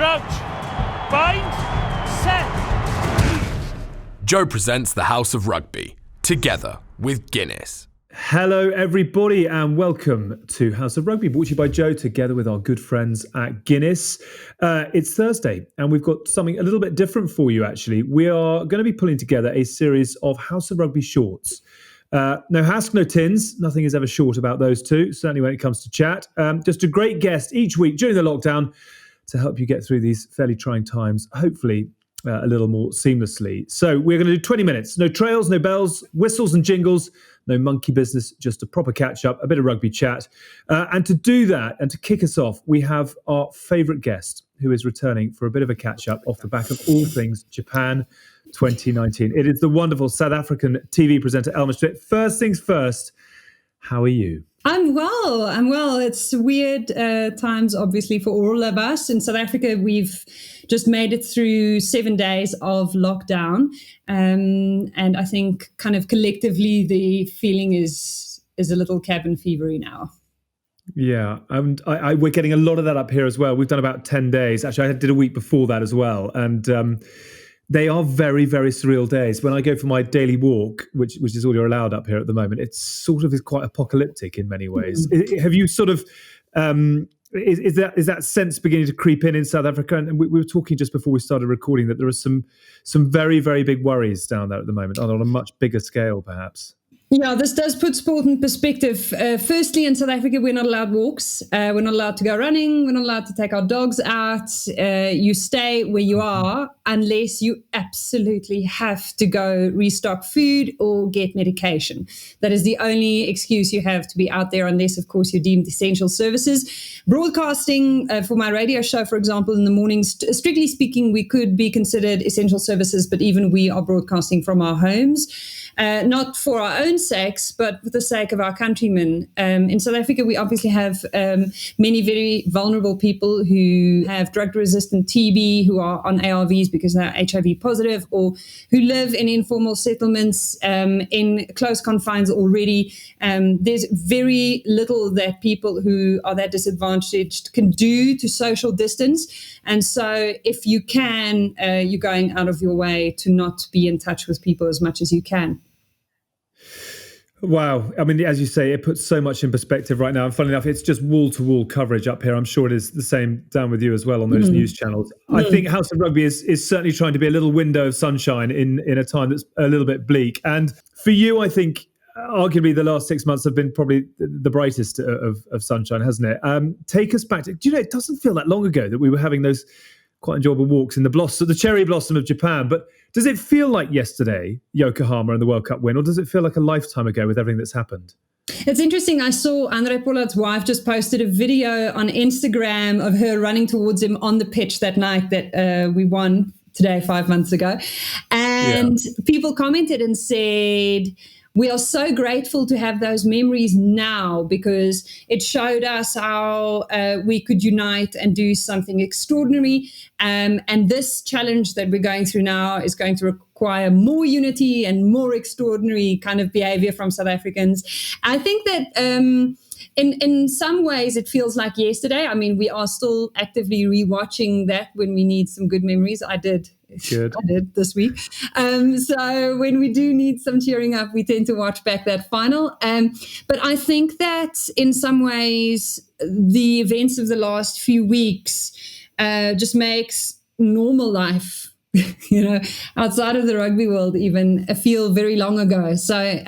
Crouch. Bind. Set. Joe presents the House of Rugby, together with Guinness. Hello everybody and welcome to House of Rugby, brought to you by Joe together with our good friends at Guinness. It's Thursday and we've got something a little bit different for you actually. We are going to be pulling together a series of House of Rugby shorts. No Hask, no Tins, nothing is ever short about those two, certainly when it comes to chat. Just a great guest each week during the lockdown to help you get through these fairly trying times, hopefully a little more seamlessly. So we're going to do 20 minutes, no trails, no bells, whistles and jingles, no monkey business, just a proper catch-up, a bit of rugby chat. And to do that and to kick us off, we have our favourite guest who is returning for a bit of a catch-up off the back of all things Japan 2019. It is the wonderful South African TV presenter Elma Smit. First things first, how are you? I'm well. It's weird times, obviously, for all of us. In South Africa, we've just made it through 7 days of lockdown. And I think kind of collectively, the feeling is a little cabin fevery now. Yeah, and we're getting a lot of that up here as well. We've done about 10 days. Actually, I did a week before that as well. And they are very, very surreal days. When I go for my daily walk, which is all you're allowed up here at the moment, it's sort of is quite apocalyptic in many ways. Have you sort of, is that sense beginning to creep in South Africa? And we were talking just before we started recording that there are some very, very big worries down there at the moment, on a much bigger scale perhaps. Yeah, this does put sport in perspective. Firstly, in South Africa, we're not allowed walks. We're not allowed to go running. We're not allowed to take our dogs out. You stay where you are unless you absolutely have to go restock food or get medication. That is the only excuse you have to be out there, unless, of course, you're deemed essential services. Broadcasting for my radio show, for example, in the mornings, strictly speaking, we could be considered essential services, but even we are broadcasting from our homes. Not for our own sakes, but for the sake of our countrymen. In South Africa, we obviously have many very vulnerable people who have drug-resistant TB, who are on ARVs because they're HIV positive, or who live in informal settlements in close confines already. There's very little that people who are that disadvantaged can do to social distance. And so if you can, you're going out of your way to not be in touch with people as much as you can. Wow. I mean, as you say, it puts so much in perspective right now. And funnily enough, it's just wall-to-wall coverage up here. I'm sure it is the same down with you as well on those news channels. I think House of Rugby is certainly trying to be a little window of sunshine in a time that's a little bit bleak. And for you, I think, arguably the last 6 months have been probably the brightest of sunshine, hasn't it? Take us back to, do you know, it doesn't feel that long ago that we were having those quite enjoyable walks in the cherry blossom of Japan. But does it feel like yesterday, Yokohama and the World Cup win, or does it feel like a lifetime ago with everything that's happened? It's interesting. I saw Andre Pollard's wife just posted a video on Instagram of her running towards him on the pitch that night that we won today 5 months ago. And people commented and said, we are so grateful to have those memories now because it showed us how we could unite and do something extraordinary. And this challenge that we're going through now is going to require more unity and more extraordinary kind of behavior from South Africans. I think that in some ways it feels like yesterday. I mean, we are still actively rewatching that when we need some good memories. I did this week. So when we do need some cheering up, we tend to watch back that final. But I think that in some ways, the events of the last few weeks just makes normal life, outside of the rugby world even feel very long ago. So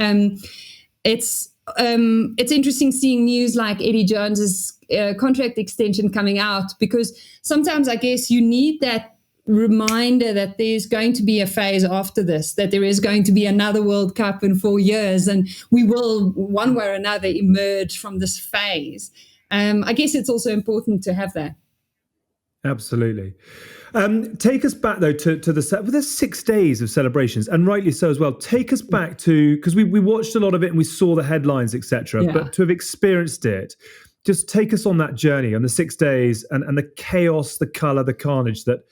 it's interesting seeing news like Eddie Jones's contract extension coming out, because sometimes I guess you need that reminder that there's going to be a phase after this, that there is going to be another World Cup in 4 years, and we will one way or another emerge from this phase. I guess it's also important to have that. Absolutely. Take us back though to there's 6 days of celebrations, and rightly so as well. Take us back to, because we watched a lot of it and we saw the headlines, etc. But to have experienced it, just take us on that journey on the 6 days and the chaos, the colour, the carnage that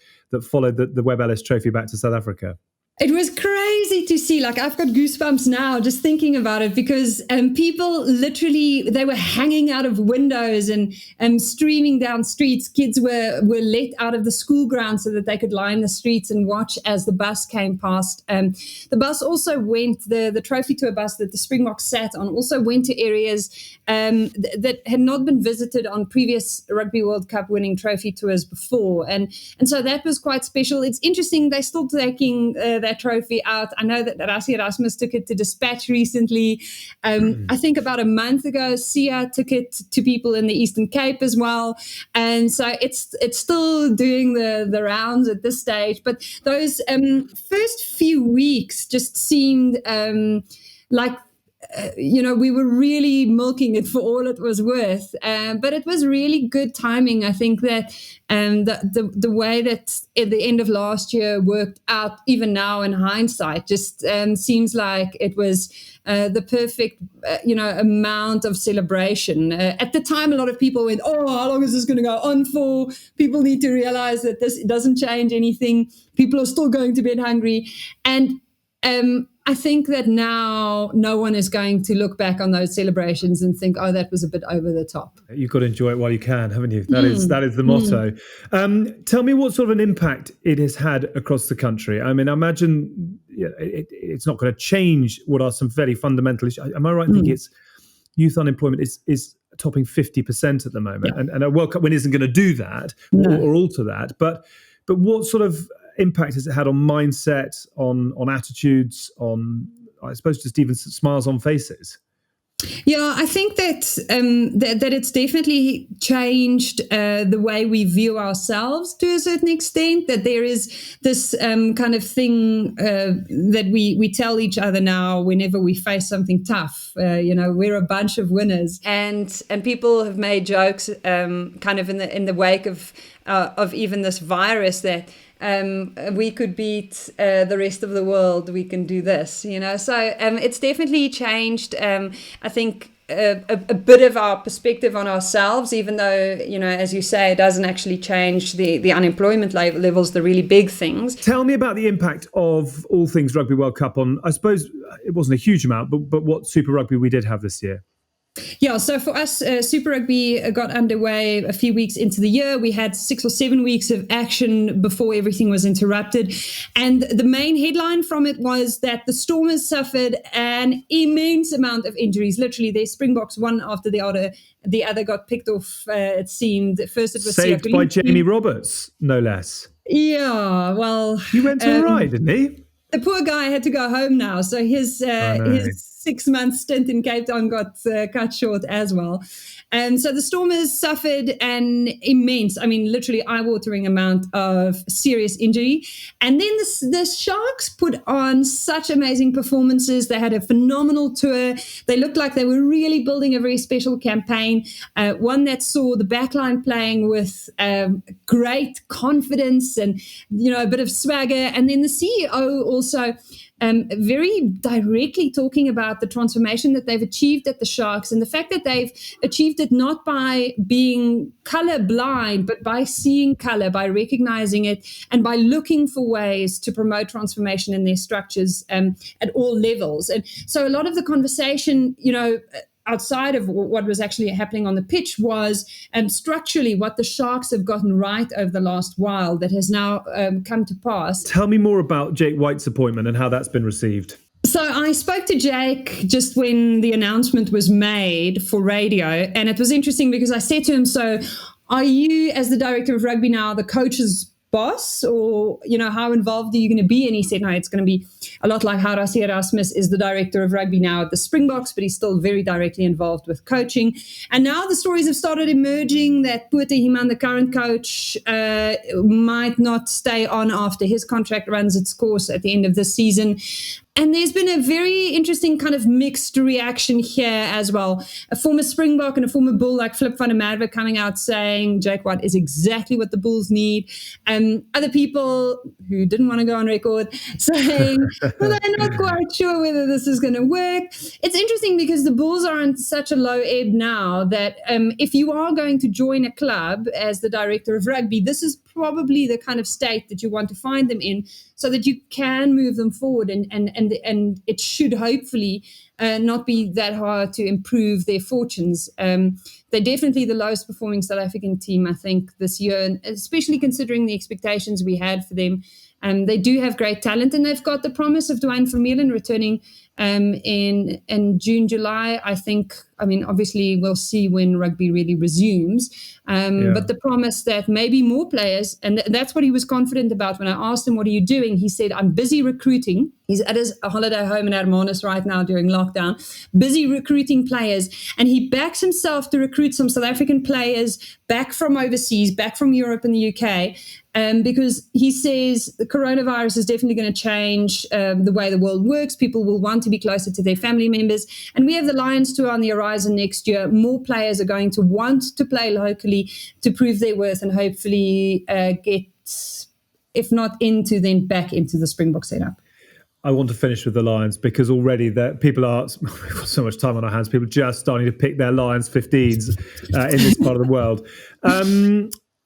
followed the Webb Ellis Trophy back to South Africa. It was crazy to see, like I've got goosebumps now just thinking about it, because people literally, they were hanging out of windows and streaming down streets. Kids were let out of the school ground so that they could line the streets and watch as the bus came past. The bus also went, the trophy tour bus that the Springboks sat on also went to areas that had not been visited on previous Rugby World Cup winning trophy tours before. And so that was quite special. It's interesting, they're still taking that trophy out. I know that Rassie Erasmus took it to Dispatch recently. I think about a month ago, Sia took it to people in the Eastern Cape as well. And so it's still doing the rounds at this stage. But those first few weeks just seemed like, we were really milking it for all it was worth. But it was really good timing. I think that the way that at the end of last year worked out, even now in hindsight, just seems like it was the perfect, amount of celebration. At the time, a lot of people went, "Oh, how long is this going to go on for? People need to realize that this doesn't change anything. People are still going to bed hungry." And I think that now no one is going to look back on those celebrations and think, "Oh, that was a bit over the top." You've got to enjoy it while you can, haven't you? That is the motto. Tell me what sort of an impact it has had across the country. I mean, I imagine it's not going to change what are some fairly fundamental issues. Am I right in thinking it's youth unemployment is topping 50% at the moment, and a World Cup win isn't going to do that or alter that. But what sort of impact has it had on mindset, on attitudes, on, I suppose, just even smiles on faces? Yeah, I think that it's definitely changed the way we view ourselves to a certain extent, that there is this kind of thing that we tell each other now whenever we face something tough. We're a bunch of winners, and people have made jokes kind of in the wake of even this virus that we could beat the rest of the world, we can do this, so it's definitely changed, I think, a bit of our perspective on ourselves, even though, as you say, it doesn't actually change the unemployment levels, the really big things. Tell me about the impact of all things Rugby World Cup on, I suppose it wasn't a huge amount, but what Super Rugby we did have this year. Yeah, so for us, Super Rugby got underway a few weeks into the year. We had 6 or 7 weeks of action before everything was interrupted. And the main headline from it was that the Stormers suffered an immense amount of injuries. Literally, their Springboks, one after the other got picked off, it seemed. First it was saved by Jamie Roberts, no less. Yeah, well... He went all right, didn't he? The poor guy had to go home now. So his 6-month stint in Cape Town got cut short as well. And so the Stormers suffered an immense, literally eye-watering amount of serious injury. And then the Sharks put on such amazing performances. They had a phenomenal tour. They looked like they were really building a very special campaign, one that saw the backline playing with great confidence and, a bit of swagger. And then the CEO also very directly talking about the transformation that they've achieved at the Sharks, and the fact that they've achieved it not by being color blind, but by seeing color, by recognizing it, and by looking for ways to promote transformation in their structures at all levels. And so a lot of the conversation, outside of what was actually happening on the pitch was structurally what the Sharks have gotten right over the last while that has now come to pass. Tell me more about Jake White's appointment and how that's been received. So I spoke to Jake just when the announcement was made for radio, and it was interesting because I said to him, "So are you, as the director of rugby now, the coach's boss, or how involved are you going to be?" And he said, "No, it's going to be a lot like how Rassie Erasmus is the director of rugby now at the Springboks, but he's still very directly involved with coaching." And now the stories have started emerging that Puete Himan, the current coach, might not stay on after his contract runs its course at the end of this season. And there's been a very interesting kind of mixed reaction here as well. A former Springbok and a former Bull like Flip van der Merwe coming out saying Jake White is exactly what the Bulls need. Other people who didn't want to go on record saying, well, they're not quite sure whether this is going to work. It's interesting because the Bulls are on such a low ebb now that if you are going to join a club as the director of rugby, this is probably the kind of state that you want to find them in, so that you can move them forward, and it should hopefully not be that hard to improve their fortunes. They're definitely the lowest performing South African team, I think, this year, and especially considering the expectations we had for them. They do have great talent, and they've got the promise of Dwayne Vermeulen returning in June, July. I mean, obviously we'll see when rugby really resumes, but the promise that maybe more players, and that's what he was confident about. When I asked him, what are you doing? He said, I'm busy recruiting. He's at his holiday home in Hermanus right now during lockdown, busy recruiting players. And he backs himself to recruit some South African players back from overseas, back from Europe and the UK, because he says the coronavirus is definitely going to change the way the world works. People will want to be closer to their family members. And we have the Lions Tour on the horizon next year. More players are going to want to play locally to prove their worth and hopefully get, if not into, then back into the Springbok setup. I want to finish with the Lions because already that people are, we've got so much time on our hands, people are just starting to pick their Lions 15s in this part of the world.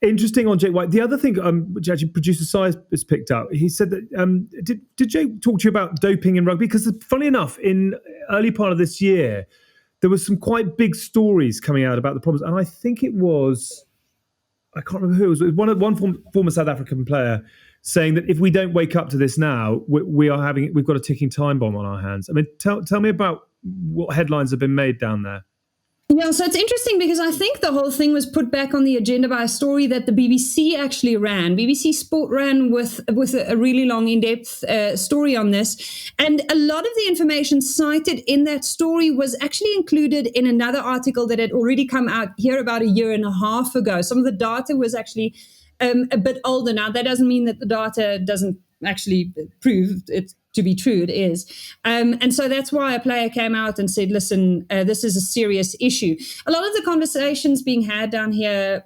Interesting on Jake White. The other thing, which actually producer Size has picked up, he said that, did Jake talk to you about doping in rugby? Because funny enough, in early part of this year, there was some quite big stories coming out about the problems. And I think it was, I can't remember who, it was one former South African player saying that if we don't wake up to this now, we've got a ticking time bomb on our hands. I mean, tell me about what headlines have been made down there. Yeah, so it's interesting because I think the whole thing was put back on the agenda by a story that the BBC actually ran. BBC Sport ran with a really long, in-depth story on this. And a lot of the information cited in that story was actually included in another article that had already come out here about a year and a half ago. Some of the data was actually a bit older. Now, that doesn't mean that the data doesn't actually prove it to be true. It is. And so that's why a player came out and said, listen, this is a serious issue. A lot of the conversations being had down here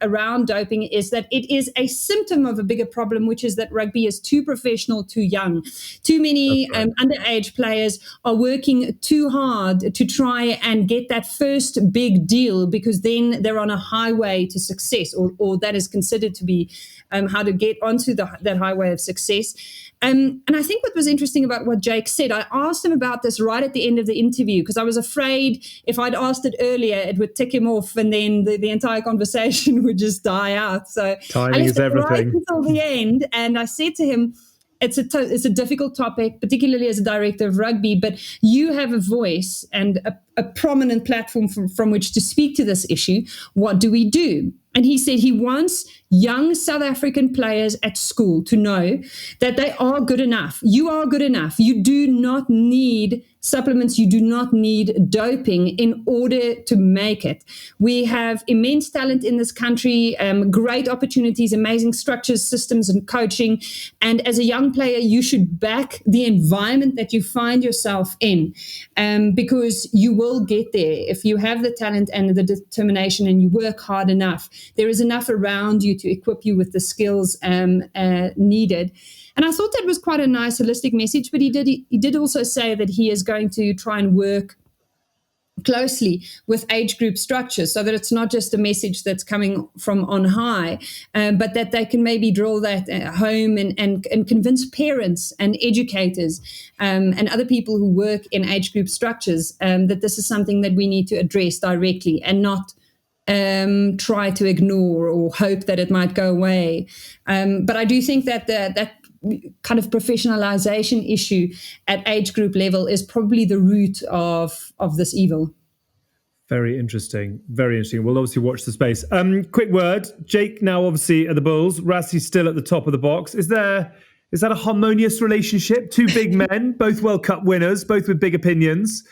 around doping is that it is a symptom of a bigger problem, which is that rugby is too professional, too young. Too many underage players are working too hard to try and get that first big deal, because then they're on a highway to success, or that is considered to be how to get onto that highway of success. And I think what was interesting about what Jake said, I asked him about this right at the end of the interview, because I was afraid if I'd asked it earlier, it would tick him off and then the entire conversation would just die out. So timing is everything. Right until the end, and I said to him, it's a difficult topic, particularly as a director of rugby, but you have a voice and a prominent platform from which to speak to this issue. What do we do? And he said he wants young South African players at school to know that they are good enough. You are good enough. You do not need supplements. You do not need doping in order to make it. We have immense talent in this country, great opportunities, amazing structures, systems, and coaching. And as a young player, you should back the environment that you find yourself in, because you will get there if you have the talent and the determination and you work hard enough. There is enough around you to equip you with the skills needed. And I thought that was quite a nice holistic message, but he did also say that he is going to try and work closely with age group structures, so that it's not just a message that's coming from on high, but that they can maybe draw that at home and convince parents and educators and other people who work in age group structures that this is something that we need to address directly and not try to ignore or hope that it might go away. But I do think that that kind of professionalization issue at age group level is probably the root of this evil. Very interesting. Very interesting. We'll obviously watch the space. Quick word. Jake now obviously at the Bulls. Rassie still at the top of the box. Is that a harmonious relationship? Two big men, both World Cup winners, both with big opinions.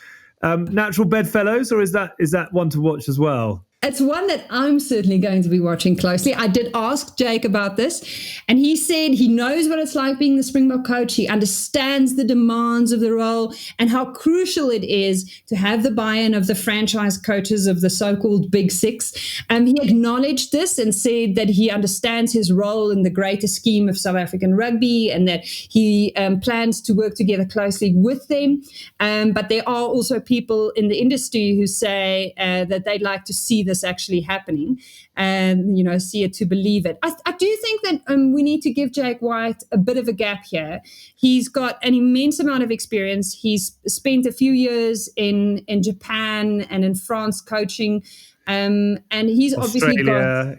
Natural bedfellows, or is that one to watch as well? It's one that I'm certainly going to be watching closely. I did ask Jake about this, and he said he knows what it's like being the Springbok coach. He understands the demands of the role and how crucial it is to have the buy-in of the franchise coaches of the so-called Big Six. He acknowledged this and said that he understands his role in the greater scheme of South African rugby and that he plans to work together closely with them. But there are also people in the industry who say that they'd like to see this actually happening and, see it to believe it. I do think that we need to give Jake White a bit of a gap here. He's got an immense amount of experience. He's spent a few years in Japan and in France coaching. And he's obviously got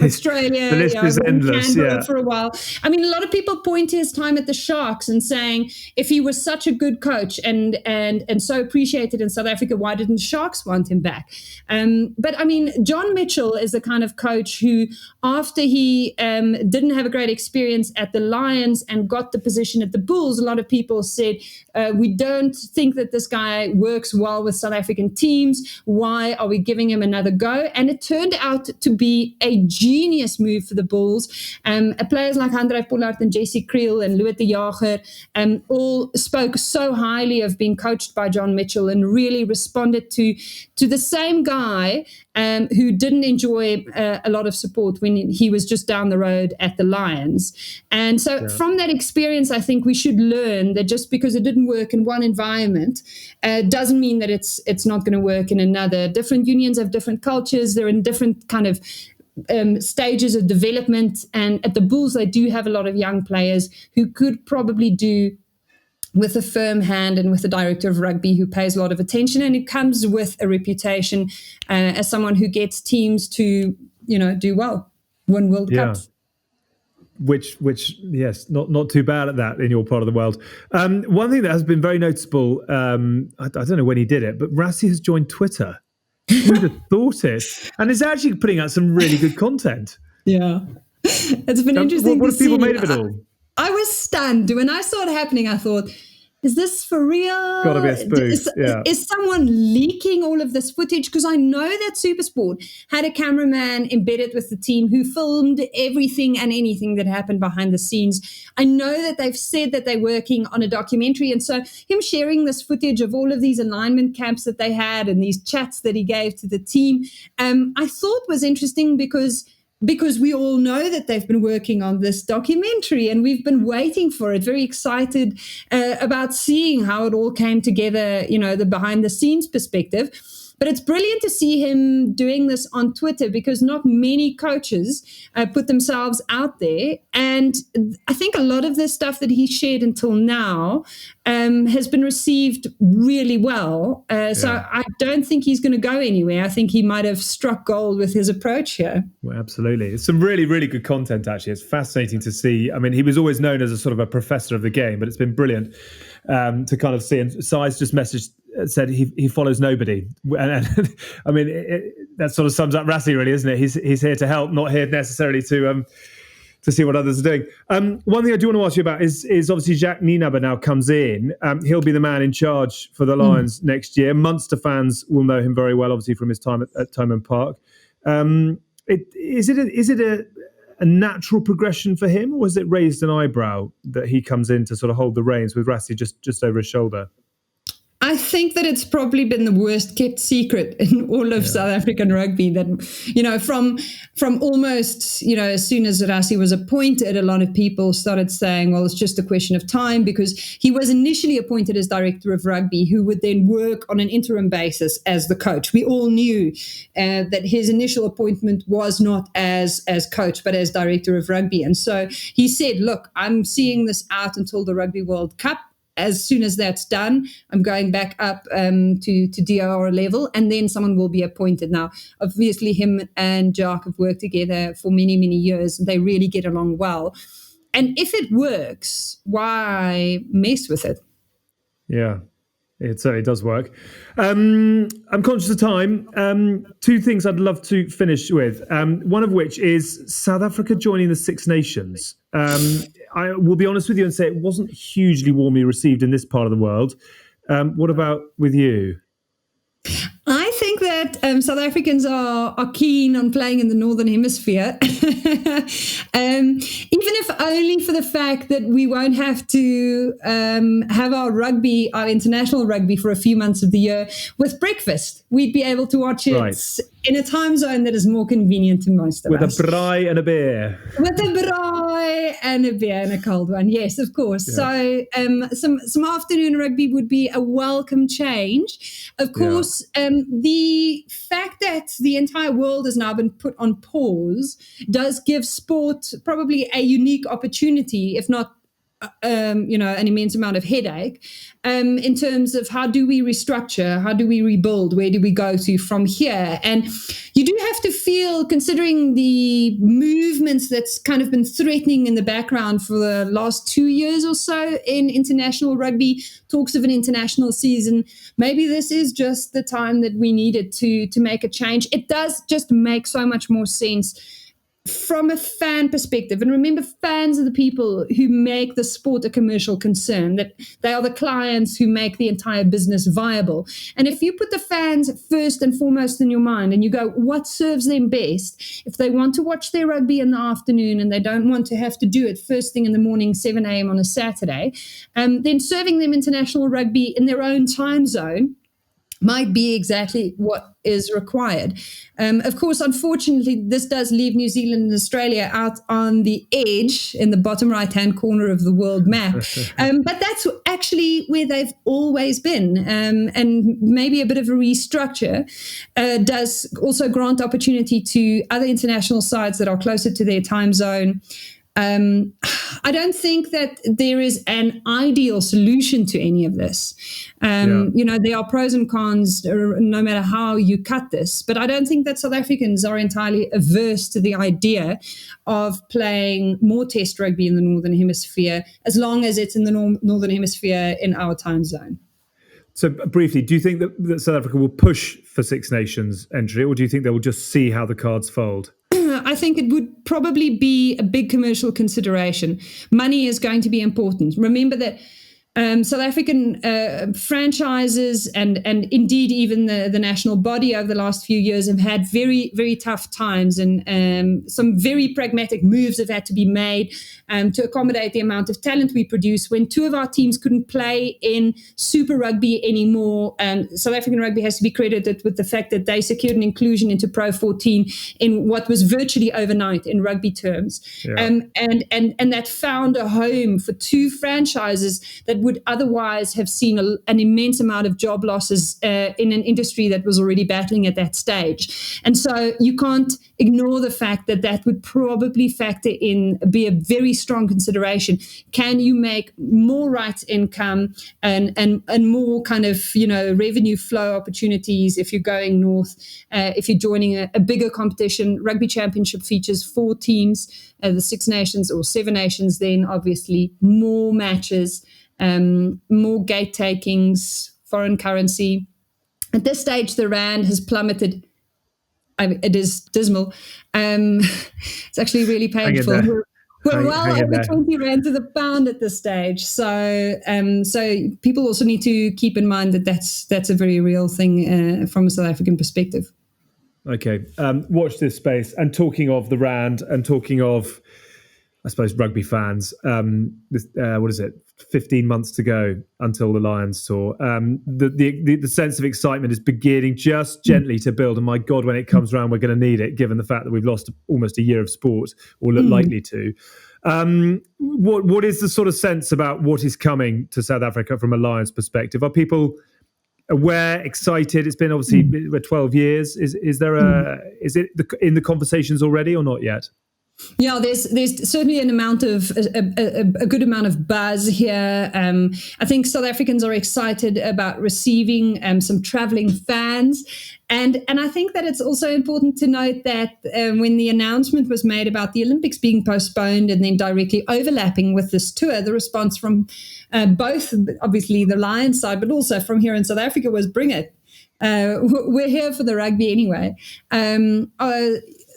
Australia, the list is endless, for a while. I mean, a lot of people point to his time at the Sharks and saying, if he was such a good coach and so appreciated in South Africa, why didn't the Sharks want him back? But I mean, John Mitchell is the kind of coach who, after he didn't have a great experience at the Lions and got the position at the Bulls, a lot of people said, we don't think that this guy works well with South African teams. Why are we giving him another go? And it turned out to be a genius move for the Bulls. Players like Handré Pollard and Jesse Creel and Louis de Jager all spoke so highly of being coached by John Mitchell and really responded to the same guy who didn't enjoy a lot of support when he was just down the road at the Lions. And so from that experience, I think we should learn that just because it didn't work in one environment doesn't mean that it's not going to work in another. Different unions have different cultures. They're in different kind of stages of development. And at the Bulls, they do have a lot of young players who could probably do with a firm hand and with a director of rugby who pays a lot of attention, and it comes with a reputation as someone who gets teams to, do well, win World Cups. Which, yes, not too bad at that in your part of the world. One thing that has been very noticeable, I don't know when he did it, but Rassie has joined Twitter. Who'd have thought it? And is actually putting out some really good content. Yeah, it's been interesting. What have people made of it all? I was stunned. When I saw it happening, I thought, is this for real? Got to be a spoof. Is someone leaking all of this footage? Because I know that SuperSport had a cameraman embedded with the team who filmed everything and anything that happened behind the scenes. I know that they've said that they're working on a documentary. And so him sharing this footage of all of these alignment camps that they had and these chats that he gave to the team, I thought was interesting because we all know that they've been working on this documentary and we've been waiting for it, very excited about seeing how it all came together, the behind the scenes perspective. But it's brilliant to see him doing this on Twitter because not many coaches put themselves out there. And I think a lot of the stuff that he shared until now has been received really well. So I don't think he's going to go anywhere. I think he might have struck gold with his approach here. Well, absolutely. It's some really, really good content, actually. It's fascinating to see. I mean, he was always known as a sort of a professor of the game, but it's been brilliant to kind of see. And Si's just said he follows nobody. And I mean, that sort of sums up Rassie, really, isn't it? He's here to help, not here necessarily to see what others are doing. One thing I do want to ask you about is obviously Jacques Nienaber now comes in. He'll be the man in charge for the Lions next year. Munster fans will know him very well, obviously, from his time at Thomond Park. Is it a natural progression for him, or has it raised an eyebrow that he comes in to sort of hold the reins with Rassie just over his shoulder? I think that it's probably been the worst kept secret in all of South African rugby that, from almost, as soon as Rassie was appointed, a lot of people started saying, well, it's just a question of time because he was initially appointed as director of rugby who would then work on an interim basis as the coach. We all knew that his initial appointment was not as coach, but as director of rugby. And so he said, look, I'm seeing this out until the Rugby World Cup. As soon as that's done, I'm going back up to DOR level, and then someone will be appointed. Now, obviously, him and Jacques have worked together for many, many years. They really get along well. And if it works, why mess with it? Yeah. It certainly does work. I'm conscious of time. Two things I'd love to finish with. One of which is South Africa joining the Six Nations. I will be honest with you and say it wasn't hugely warmly received in this part of the world. What about with you? I think that South Africans are keen on playing in the Northern Hemisphere, even if only for the fact that we won't have to have our international rugby for a few months of the year with breakfast. We'd be able to watch it in a time zone that is more convenient to most of us. With a braai and a beer. With a braai and a beer and a cold one, yes, of course. Yeah. So some afternoon rugby would be a welcome change. Of course, the fact that the entire world has now been put on pause does give sport probably a unique opportunity, if not an immense amount of headache in terms of how do we restructure, how do we rebuild, where do we go to from here? And you do have to feel, considering the movements that's kind of been threatening in the background for the last 2 years or so in international rugby, talks of an international season, maybe this is just the time that we needed to make a change. It does just make so much more sense from a fan perspective. And remember, fans are the people who make the sport a commercial concern, that they are the clients who make the entire business viable. And if you put the fans first and foremost in your mind and you go, what serves them best? If they want to watch their rugby in the afternoon and they don't want to have to do it first thing in the morning, 7 a.m. on a Saturday, then serving them international rugby in their own time zone might be exactly what is required. Of course, unfortunately, this does leave New Zealand and Australia out on the edge in the bottom right-hand corner of the world map. But that's actually where they've always been. And maybe a bit of a restructure does also grant opportunity to other international sides that are closer to their time zone. I don't think that there is an ideal solution to any of this. There are pros and cons no matter how you cut this, but I don't think that South Africans are entirely averse to the idea of playing more test rugby in the Northern Hemisphere, as long as it's in the Northern Hemisphere in our time zone. So briefly, do you think that South Africa will push for Six Nations entry, or do you think they will just see how the cards fold? I think it would probably be a big commercial consideration. Money is going to be important. Remember that South African franchises and indeed even the national body over the last few years have had very, very tough times, and some very pragmatic moves have had to be made to accommodate the amount of talent we produce. When two of our teams couldn't play in Super Rugby anymore, South African Rugby has to be credited with the fact that they secured an inclusion into Pro 14 in what was virtually overnight in rugby terms. Yeah. And that found a home for two franchises that would otherwise have seen an immense amount of job losses in an industry that was already battling at that stage. And so you can't ignore the fact that would probably be a very strong consideration. Can you make more rights income and more kind of, revenue flow opportunities if you're going north, if you're joining a bigger competition? Rugby Championship features 4 teams, the Six Nations or 7 Nations, then obviously more matches, more gate takings, foreign currency. At this stage, the rand has plummeted. It is dismal. It's actually really painful. We're well over 20 rand to the pound at this stage. So people also need to keep in mind that that's a very real thing from a South African perspective. Okay. Watch this space. And talking of the rand and talking of, I suppose, rugby fans, what is it? 15 months to go until the Lions tour. The sense of excitement is beginning just gently to build. And my God, when it comes around, we're going to need it, given the fact that we've lost almost a year of sport, or look likely to. What is the sort of sense about what is coming to South Africa from a Lions perspective? Are people aware, excited? It's been obviously 12 years. Is it in the conversations already or not yet? Yeah, there's certainly an amount of a good amount of buzz here. I think South Africans are excited about receiving some traveling fans, and I think that it's also important to note that when the announcement was made about the Olympics being postponed and then directly overlapping with this tour, the response from both obviously the Lions side, but also from here in South Africa was, "Bring it! We're here for the rugby anyway."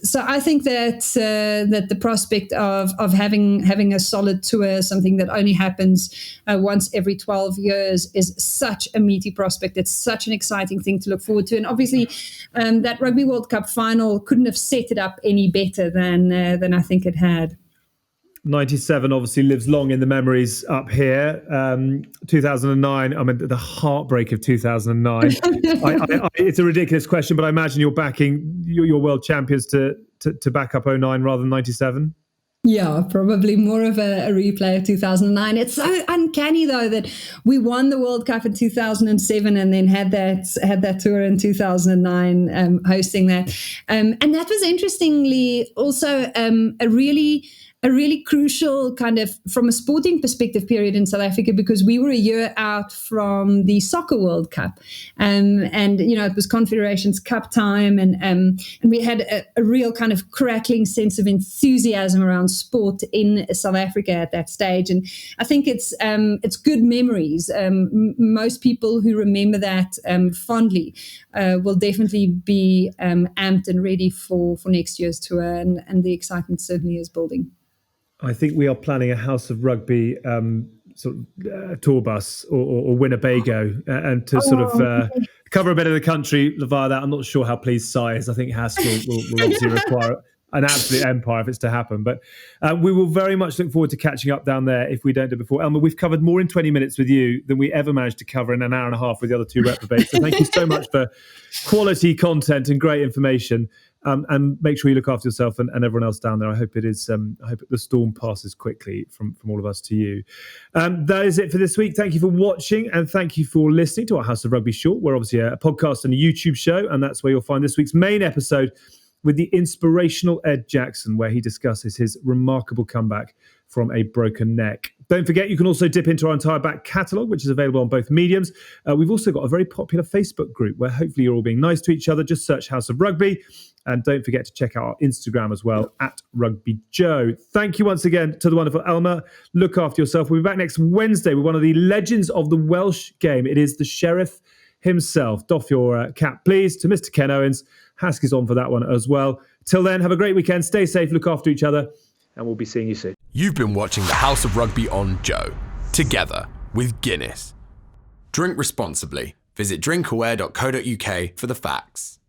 So I think that the prospect of having a solid tour, something that only happens once every 12 years, is such a meaty prospect. It's such an exciting thing to look forward to. And obviously, that Rugby World Cup final couldn't have set it up any better than I think it had. 97 obviously lives long in the memories up here. 2009, I mean, the heartbreak of 2009. It's a ridiculous question, but I imagine you're backing your world champions to back up 09 rather than 97. Yeah, probably more of a replay of 2009. It's so uncanny, though, that we won the World Cup in 2007 and then had that tour in 2009, hosting that. And that was interestingly also a really crucial kind of, from a sporting perspective, period in South Africa, because we were a year out from the Soccer World Cup. And, it was Confederations Cup time, and we had a real kind of crackling sense of enthusiasm around sport in South Africa at that stage. And I think it's good memories. Most people who remember that fondly will definitely be amped and ready for next year's tour, and the excitement certainly is building. I think we are planning a House of Rugby tour bus or Winnebago, and to cover a bit of the country via that. I'm not sure how pleased Si is. I think Haas will obviously require an absolute empire if it's to happen. But we will very much look forward to catching up down there if we don't do it before. Elma, we've covered more in 20 minutes with you than we ever managed to cover in an hour and a half with the other two reprobates. So thank you so much for quality content and great information. And make sure you look after yourself and everyone else down there. I hope it is. I hope the storm passes quickly from all of us to you. That is it for this week. Thank you for watching, and thank you for listening to our House of Rugby Short. We're obviously a podcast and a YouTube show, and that's where you'll find this week's main episode with the inspirational Ed Jackson, where he discusses his remarkable comeback from a broken neck. Don't forget, you can also dip into our entire back catalogue, which is available on both mediums. We've also got a very popular Facebook group where hopefully you're all being nice to each other. Just search House of Rugby. And don't forget to check out our Instagram as well, @RugbyJoe. Thank you once again to the wonderful Elma. Look after yourself. We'll be back next Wednesday with one of the legends of the Welsh game. It is the Sheriff himself. Doff your cap, please, to Mr. Ken Owens. Hask is on for that one as well. Till then, have a great weekend. Stay safe, look after each other, and we'll be seeing you soon. You've been watching the House of Rugby on Joe, together with Guinness. Drink responsibly. Visit drinkaware.co.uk for the facts.